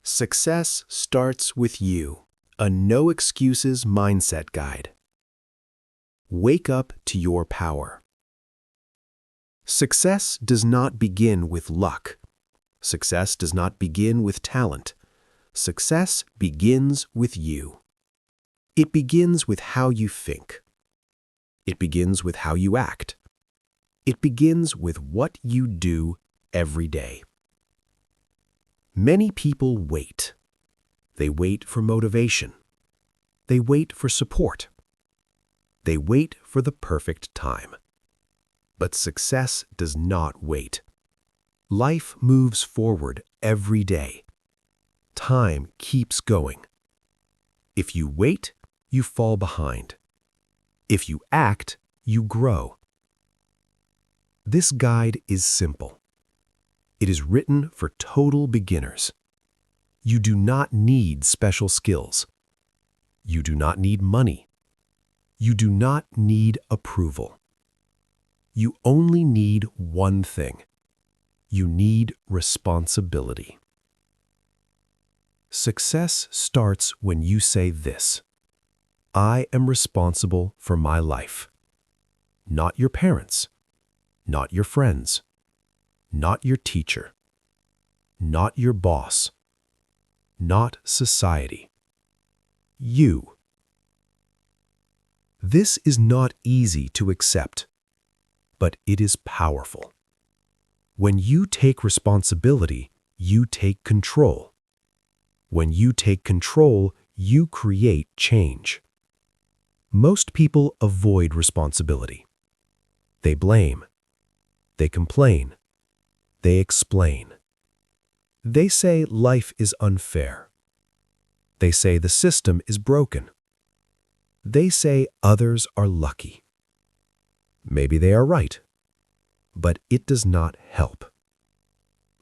Success starts with you. A no excuses mindset guide. Wake up to your power. Success does not begin with luck. Success does not begin with talent. Success begins with you. It begins with how you think. It begins with how you act. It begins with what you do every day. Many people wait. They wait for motivation. They wait for support. They wait for the perfect time. But success does not wait. Life moves forward every day. Time keeps going. If you wait, you fall behind. If you act, you grow. This guide is simple. It is written for total beginners. You do not need special skills. You do not need money. You do not need approval. You only need one thing. You need responsibility. Success starts when you say this: I am responsible for my life. Not your parents, not your friends, not your teacher, not your boss, not society. You. This is not easy to accept, but it is powerful. When you take responsibility, you take control. When you take control, you create change. Most people avoid responsibility. They blame. They complain. They explain. They say life is unfair. They say the system is broken. They say others are lucky. Maybe they are right, but it does not help.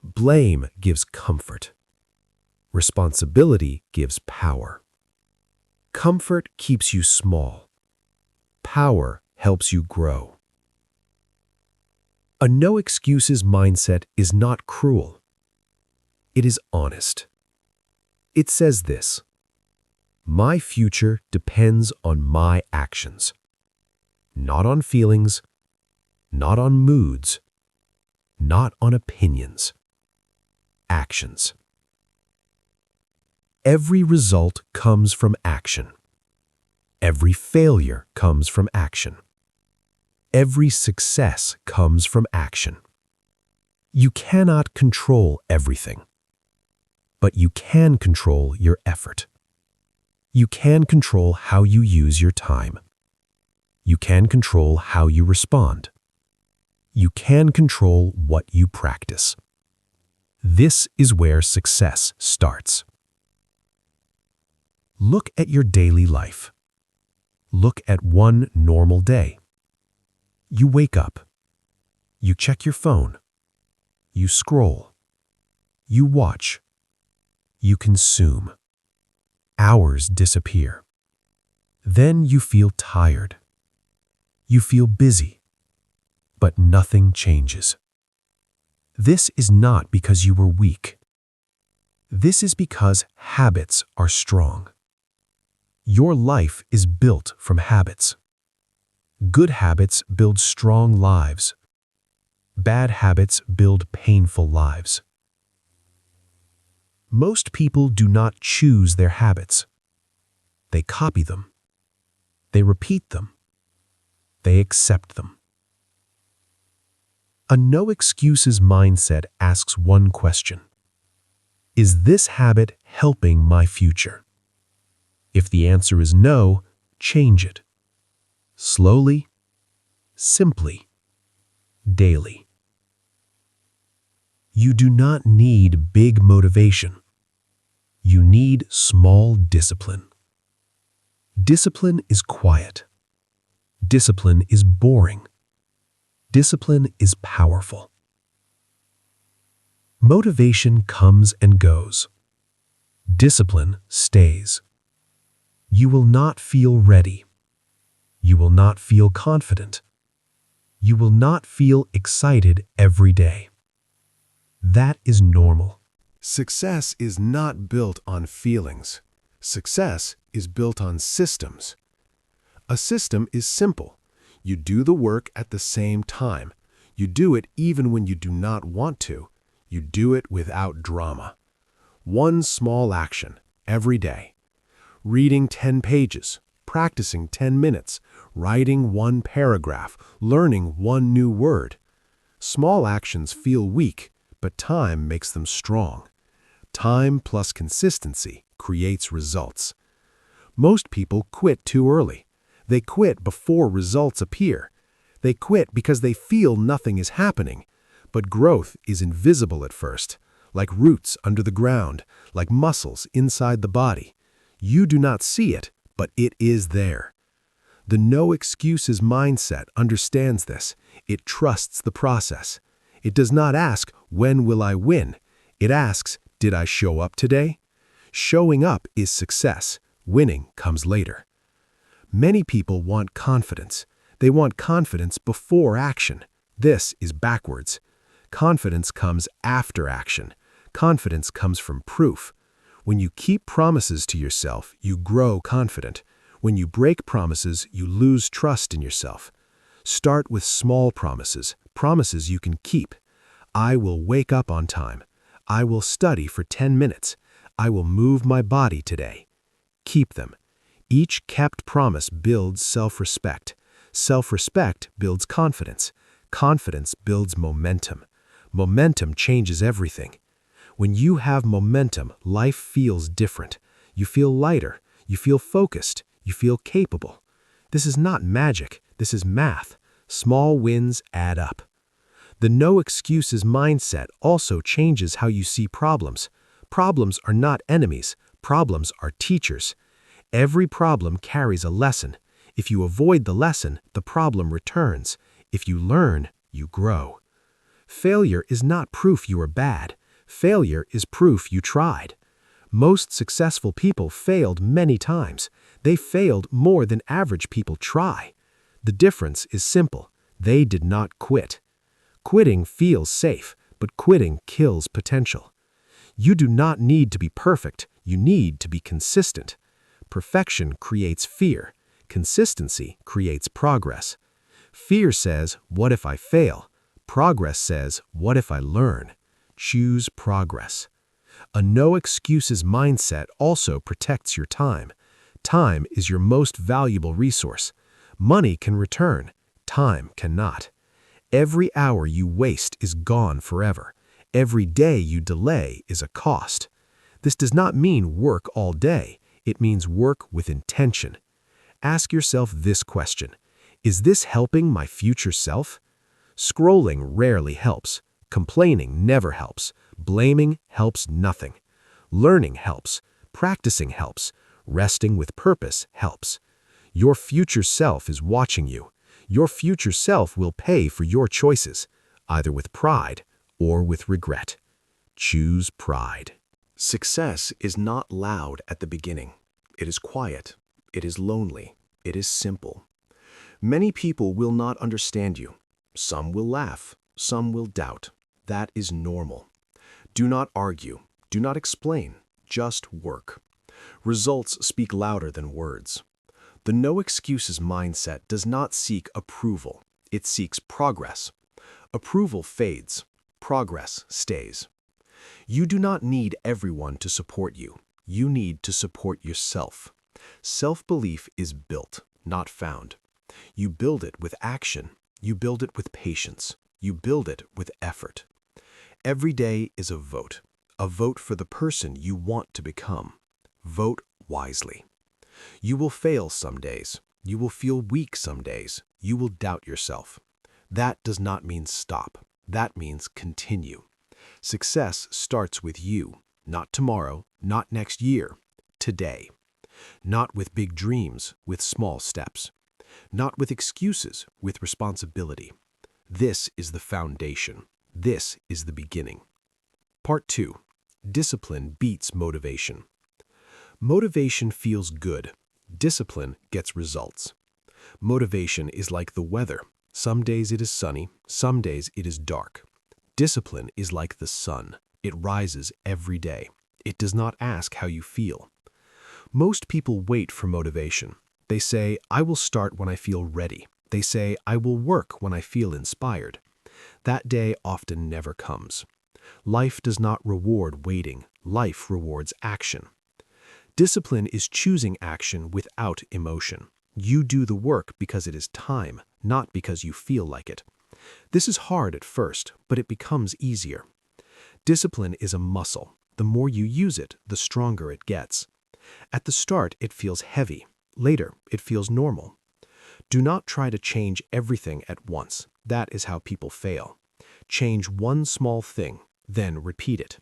Blame gives comfort. Responsibility gives power. Comfort keeps you small. Power helps you grow. A no excuses mindset is not cruel. It is honest. It says this: my future depends on my actions, not on feelings, not on moods, not on opinions. Actions. Every result comes from action. Every failure comes from action. Every success comes from action. You cannot control everything, but you can control your effort. You can control how you use your time. You can control how you respond. You can control what you practice. This is where success starts. Look at your daily life. Look at one normal day. You wake up. You check your phone. You scroll. You watch. You consume. Hours disappear. Then you feel tired. You feel busy. But nothing changes. This is not because you were weak. This is because habits are strong. Your life is built from habits. Good habits build strong lives. Bad habits build painful lives. Most people do not choose their habits. They copy them. They repeat them. They accept them. A no excuses mindset asks one question: is this habit helping my future? If the answer is no, change it. Slowly, simply, daily. You do not need big motivation. You need small discipline. Discipline is quiet. Discipline is boring. Discipline is powerful. Motivation comes and goes. Discipline stays. You will not feel ready. You will not feel confident. You will not feel excited every day. That is normal. Success is not built on feelings. Success is built on systems. A system is simple. You do the work at the same time. You do it even when you do not want to. You do it without drama. One small action, every day. Reading 10 pages, practicing 10 minutes, writing 1 paragraph, learning 1 new word. Small actions feel weak, but time makes them strong. Time plus consistency creates results. Most people quit too early. They quit before results appear. They quit because they feel nothing is happening. But growth is invisible at first, like roots under the ground, like muscles inside the body. You do not see it, but it is there. The no excuses mindset understands this. It trusts the process. It does not ask, when will I win? It asks, did I show up today? Showing up is success. Winning comes later. Many people want confidence. They want confidence before action. This is backwards. Confidence comes after action. Confidence comes from proof. When you keep promises to yourself, you grow confident. When you break promises, you lose trust in yourself. Start with small promises, promises you can keep. I will wake up on time. I will study for 10 minutes. I will move my body today. Keep them. Each kept promise builds self-respect. Self-respect builds confidence. Confidence builds momentum. Momentum changes everything. When you have momentum, life feels different. You feel lighter. You feel focused. You feel capable. This is not magic. This is math. Small wins add up. The no excuses mindset also changes how you see problems. Problems are not enemies. Problems are teachers. Every problem carries a lesson. If you avoid the lesson, the problem returns. If you learn, you grow. Failure is not proof you are bad. Failure is proof you tried. Most successful people failed many times. They failed more than average people try. The difference is simple. They did not quit. Quitting feels safe, but quitting kills potential. You do not need to be perfect. You need to be consistent. Perfection creates fear. Consistency creates progress. Fear says, what if I fail? Progress says, what if I learn? Choose progress. A no excuses mindset also protects your time. Time is your most valuable resource. Money can return. Time cannot. Every hour you waste is gone forever. Every day you delay is a cost. This does not mean work all day. It means work with intention. Ask yourself this question. Is this helping my future self? Scrolling rarely helps. Complaining never helps. Blaming helps nothing. Learning helps. Practicing helps. Resting with purpose helps. Your future self is watching you. Your future self will pay for your choices, either with pride or with regret. Choose pride. Success is not loud at the beginning. It is quiet. It is lonely. It is simple. Many people will not understand you. Some will laugh. Some will doubt. That is normal. Do not argue. Do not explain. Just work. Results speak louder than words. The no excuses mindset does not seek approval. It seeks progress. Approval fades. Progress stays. You do not need everyone to support you. You need to support yourself. Self-belief is built, not found. You build it with action. You build it with patience. You build it with effort. Every day is a vote for the person you want to become. Vote wisely. You will fail some days. You will feel weak some days. You will doubt yourself. That does not mean stop. That means continue. Success starts with you, not tomorrow, not next year, today. Not with big dreams, with small steps. Not with excuses, with responsibility. This is the foundation. This is the beginning. Part 2. Discipline beats motivation. Motivation feels good. Discipline gets results. Motivation is like the weather. Some days it is sunny, some days it is dark. Discipline is like the sun. It rises every day. It does not ask how you feel. Most people wait for motivation. They say, I will start when I feel ready. They say, I will work when I feel inspired. That day often never comes. Life does not reward waiting. Life rewards action. Discipline is choosing action without emotion. You do the work because it is time, not because you feel like it. This is hard at first, but it becomes easier. Discipline is a muscle. The more you use it, the stronger it gets. At the start, it feels heavy. Later, it feels normal. Do not try to change everything at once. That is how people fail. Change one small thing, then repeat it.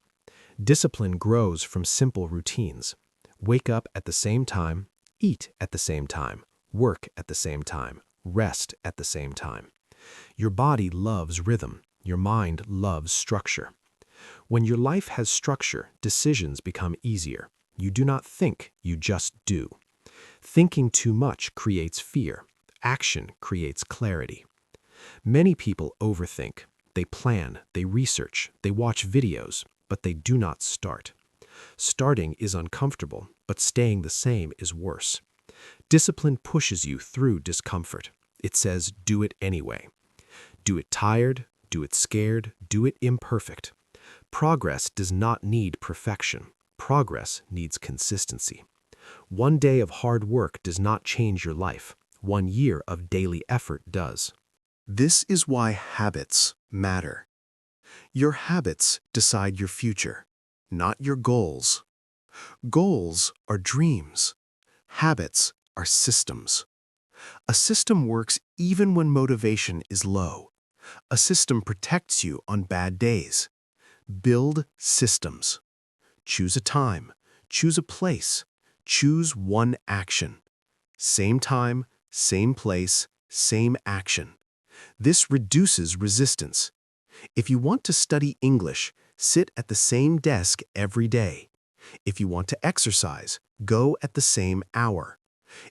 Discipline grows from simple routines. Wake up at the same time, eat at the same time, work at the same time, rest at the same time. Your body loves rhythm. Your mind loves structure. When your life has structure, decisions become easier. You do not think, you just do. Thinking too much creates fear. Action creates clarity. Many people overthink. They plan, they research, they watch videos, but they do not start. Starting is uncomfortable, but staying the same is worse. Discipline pushes you through discomfort. It says, do it anyway. Do it tired, do it scared, do it imperfect. Progress does not need perfection. Progress needs consistency. One day of hard work does not change your life. 1 year of daily effort does. This is why habits matter. Your habits decide your future, not your goals. Goals are dreams. Habits are systems. A system works even when motivation is low. A system protects you on bad days. Build systems. Choose a time. Choose a place. Choose one action. Same time, same place, same action. This reduces resistance. If you want to study English, sit at the same desk every day. If you want to exercise, go at the same hour.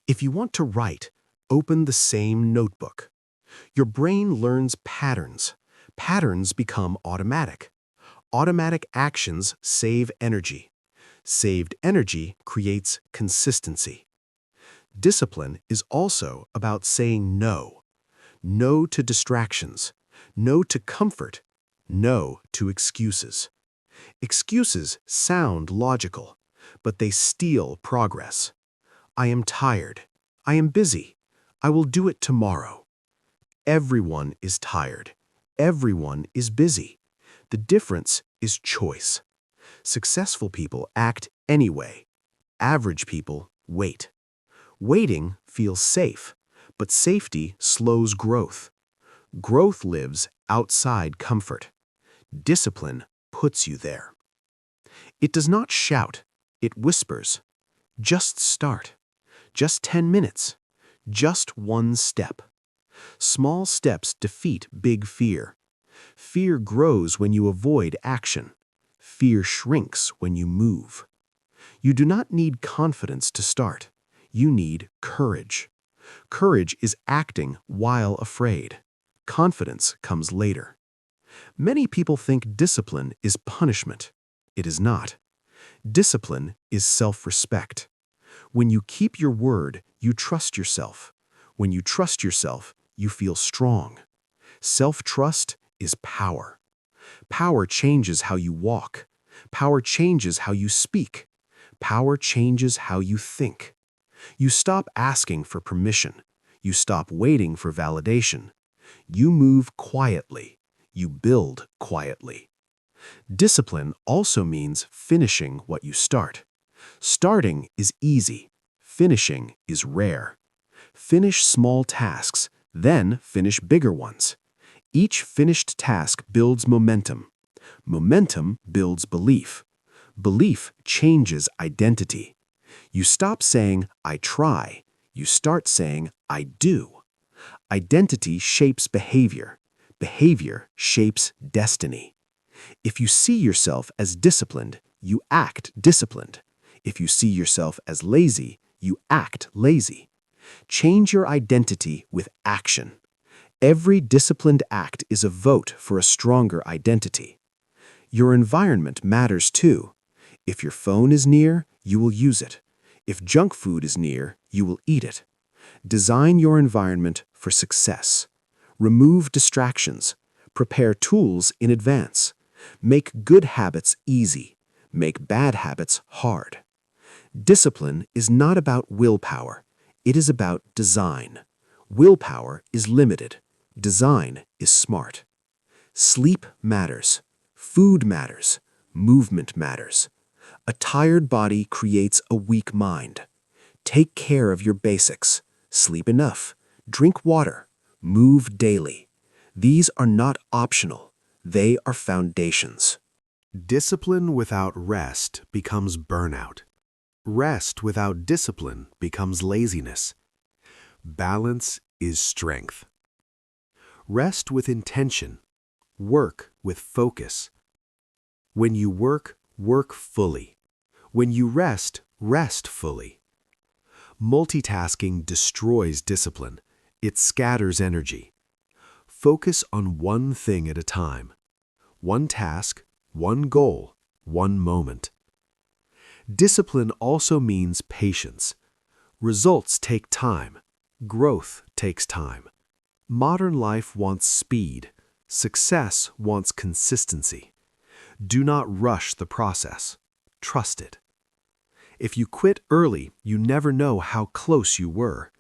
If you want to write, open the same notebook. Your brain learns patterns. Patterns become automatic. Automatic actions save energy. Saved energy creates consistency. Discipline is also about saying no. No to distractions. No to comfort. No to excuses. Excuses sound logical, but they steal progress. I am tired. I am busy. I will do it tomorrow. Everyone is tired. Everyone is busy. The difference is choice. Successful people act anyway. Average people wait. Waiting feels safe, but safety slows growth. Growth lives outside comfort. Discipline puts you there. It does not shout, it whispers. Just start. Just 10 minutes. Just one step. Small steps defeat big fear. Fear grows when you avoid action. Fear shrinks when you move. You do not need confidence to start. You need courage. Courage is acting while afraid. Confidence comes later. Many people think discipline is punishment. It is not. Discipline is self-respect. When you keep your word, you trust yourself. When you trust yourself, you feel strong. Self-trust is power. Power changes how you walk. Power changes how you speak. Power changes how you think. You stop asking for permission. You stop waiting for validation. You move quietly. You build quietly. Discipline also means finishing what you start. Starting is easy. Finishing is rare. Finish small tasks, then finish bigger ones. Each finished task builds momentum. Momentum builds belief. Belief changes identity. You stop saying, I try. You start saying, I do. Identity shapes behavior. Behavior shapes destiny. If you see yourself as disciplined, you act disciplined. If you see yourself as lazy, you act lazy. Change your identity with action. Every disciplined act is a vote for a stronger identity. Your environment matters too. If your phone is near, you will use it. If junk food is near, you will eat it. Design your environment for success. Remove distractions. Prepare tools in advance. Make good habits easy. Make bad habits hard. Discipline is not about willpower. It is about design. Willpower is limited. Design is smart. Sleep matters. Food matters. Movement matters. A tired body creates a weak mind. Take care of your basics. Sleep enough. Drink water. Move daily. These are not optional. They are foundations. Discipline without rest becomes burnout. Rest without discipline becomes laziness. Balance is strength. Rest with intention. Work with focus. When you work, work fully. When you rest, rest fully. Multitasking destroys discipline. It scatters energy. Focus on one thing at a time. One task, one goal, one moment. Discipline also means patience. Results take time. Growth takes time. Modern life wants speed. Success wants consistency. Do not rush the process. Trust it. If you quit early, you never know how close you were.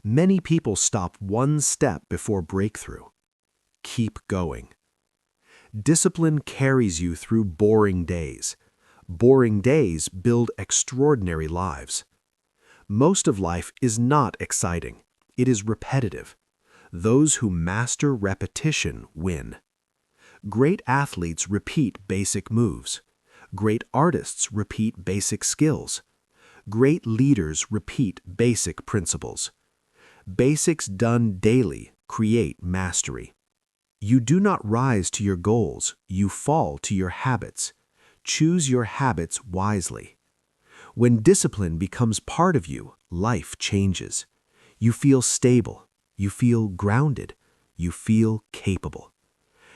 Many people stop one step before breakthrough. Keep going. Discipline carries you through boring days. Boring days build extraordinary lives. Most of life is not exciting. It is repetitive. Those who master repetition win. Great athletes repeat basic moves. Great artists repeat basic skills. Great leaders repeat basic principles. Basics done daily create mastery. You do not rise to your goals, you fall to your habits. Choose your habits wisely. When discipline becomes part of you, life changes. You feel stable. You feel grounded. You feel capable.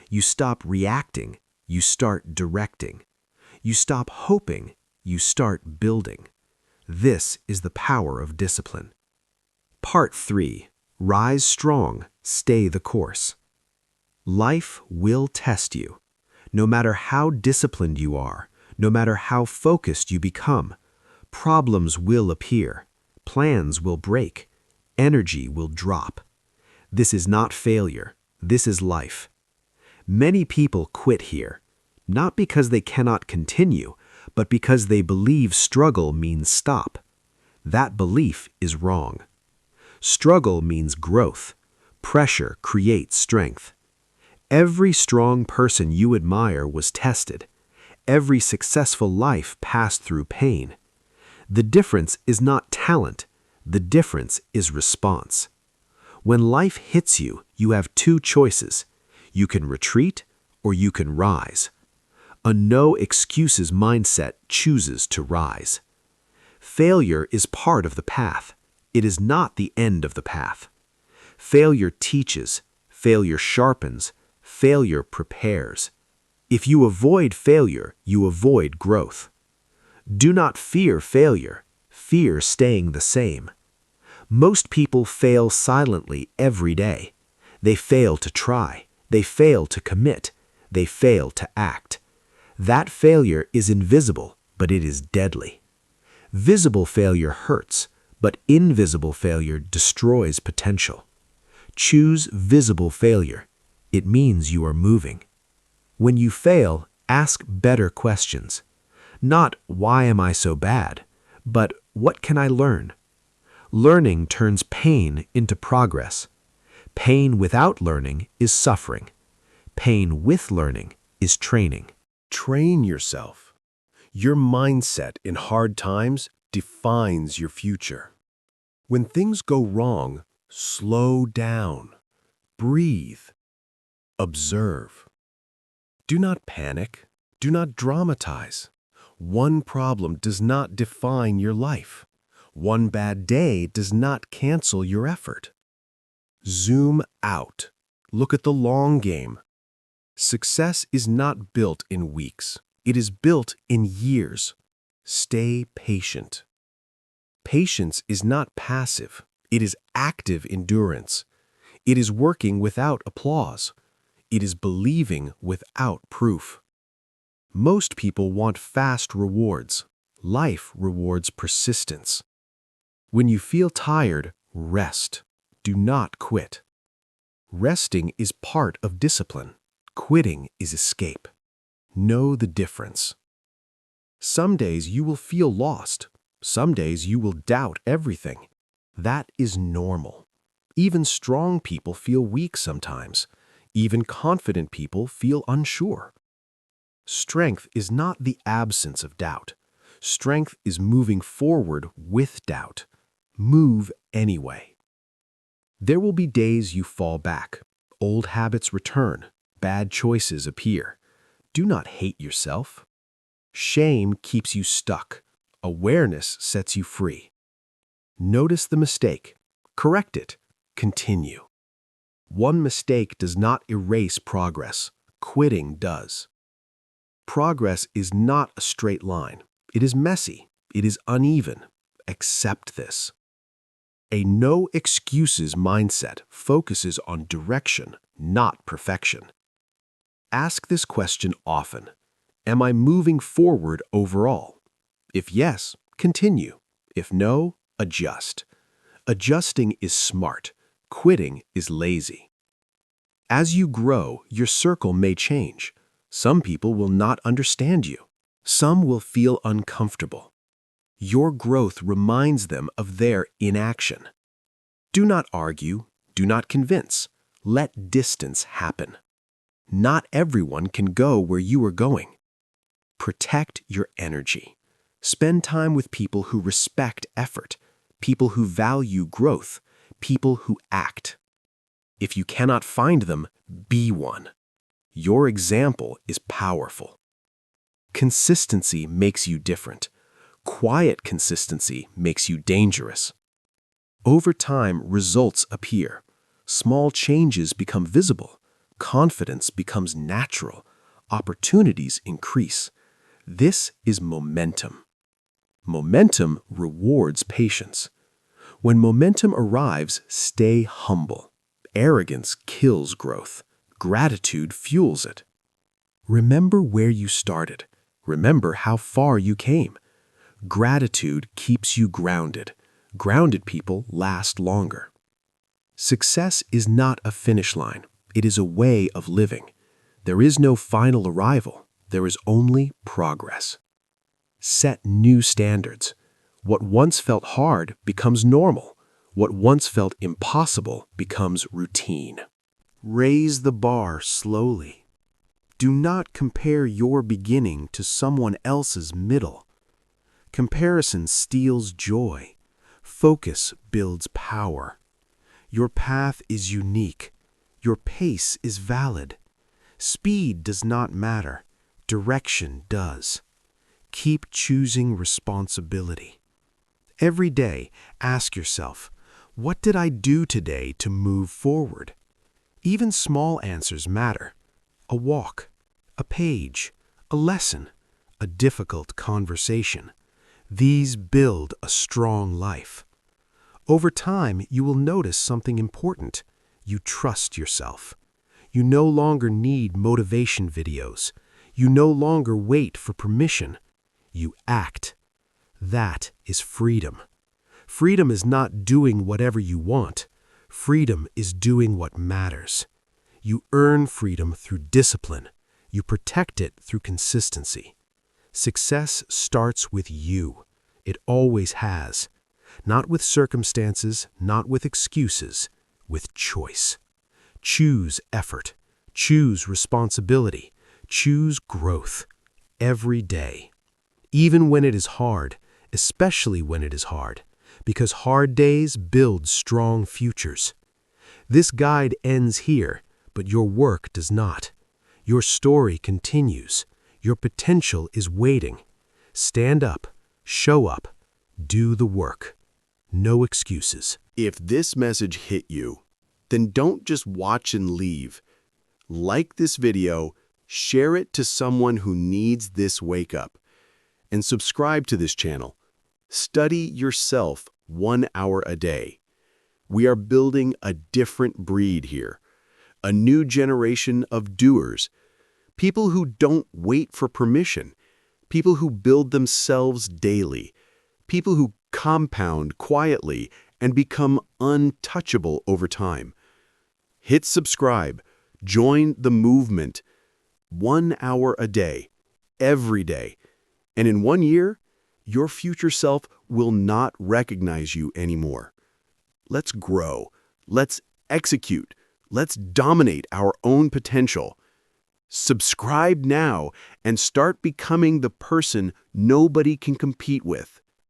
You stop reacting. You start directing. You stop hoping. You start building. This is the power of discipline. Part 3. Rise strong, stay the course. Life will test you. No matter how disciplined you are, no matter how focused you become, problems will appear, plans will break, energy will drop. This is not failure, this is life. Many people quit here, not because they cannot continue, but because they believe struggle means stop. That belief is wrong. Struggle means growth. Pressure creates strength. Every strong person you admire was tested. Every successful life passed through pain. The difference is not talent. The difference is response. When life hits you, you have two choices. You can retreat or you can rise. A no excuses mindset chooses to rise. Failure is part of the path. It is not the end of the path. Failure teaches. Failure sharpens. Failure prepares. If you avoid failure, you avoid growth. Do not fear failure. Fear staying the same. Most people fail silently every day. They fail to try. They fail to commit. They fail to act. That failure is invisible, but it is deadly. Visible failure hurts, but invisible failure destroys potential. Choose visible failure. It means you are moving. When you fail, ask better questions. Not, why am I so bad? But, what can I learn? Learning turns pain into progress. Pain without learning is suffering. Pain with learning is training. Train yourself. Your mindset in hard times defines your future. When things go wrong, slow down. Breathe. Observe. Do not panic. Do not dramatize. One problem does not define your life. One bad day does not cancel your effort. Zoom out. Look at the long game. Success is not built in weeks. It is built in years. Stay patient. Patience is not passive. It is active endurance. It is working without applause. It is believing without proof. Most people want fast rewards. Life rewards persistence. When you feel tired, rest. Do not quit. Resting is part of discipline. Quitting is escape. Know the difference. Some days you will feel lost. Some days you will doubt everything. That is normal. Even strong people feel weak sometimes. Even confident people feel unsure. Strength is not the absence of doubt. Strength is moving forward with doubt. Move anyway. There will be days you fall back. Old habits return. Bad choices appear. Do not hate yourself. Shame keeps you stuck. Awareness sets you free. Notice the mistake. Correct it. Continue. One mistake does not erase progress. Quitting does. Progress is not a straight line. It is messy. It is uneven. Accept this. A no excuses mindset focuses on direction, not perfection. Ask this question often. Am I moving forward overall? If yes, continue. If no, adjust. Adjusting is smart. Quitting is lazy. As you grow, your circle may change. Some people will not understand you. Some will feel uncomfortable. Your growth reminds them of their inaction. Do not argue. Do not convince. Let distance happen. Not everyone can go where you are going. Protect your energy. Spend time with people who respect effort, people who value growth, people who act. If you cannot find them, be one. Your example is powerful. Consistency makes you different. Quiet consistency makes you dangerous. Over time, results appear. Small changes become visible. Confidence becomes natural. Opportunities increase. This is momentum. Momentum rewards patience. When momentum arrives, stay humble. Arrogance kills growth. Gratitude fuels it. Remember where you started. Remember how far you came. Gratitude keeps you grounded. Grounded people last longer. Success is not a finish line. It is a way of living. There is no final arrival. There is only progress. Set new standards. What once felt hard becomes normal. What once felt impossible becomes routine. Raise the bar slowly. Do not compare your beginning to someone else's middle. Comparison steals joy. Focus builds power. Your path is unique. Your pace is valid. Speed does not matter. Direction does. Keep choosing responsibility. Every day, ask yourself, what did I do today to move forward? Even small answers matter. A walk, a page, a lesson, a difficult conversation. These build a strong life. Over time, you will notice something important. You trust yourself. You no longer need motivation videos. You no longer wait for permission. You act. That is freedom. Freedom is not doing whatever you want. Freedom is doing what matters. You earn freedom through discipline. You protect it through consistency. Success starts with you. It always has. Not with circumstances, not with excuses, with choice. Choose effort. Choose responsibility. Choose growth. Every day. Even when it is hard, especially when it is hard, because hard days build strong futures. This guide ends here, but your work does not. Your story continues. Your potential is waiting. Stand up, show up, do the work. No excuses. If this message hit you, then don't just watch and leave. Like this video, share it to someone who needs this wake-up, and subscribe to this channel. Study yourself 1 hour a day. We are building a different breed here, a new generation of doers, people who don't wait for permission, people who build themselves daily, people who compound quietly and become untouchable over time. Hit subscribe, join the movement. 1 hour a day, every day. And in 1 year, your future self will not recognize you anymore. Let's grow. Let's execute. Let's dominate our own potential. Subscribe now and start becoming the person nobody can compete with.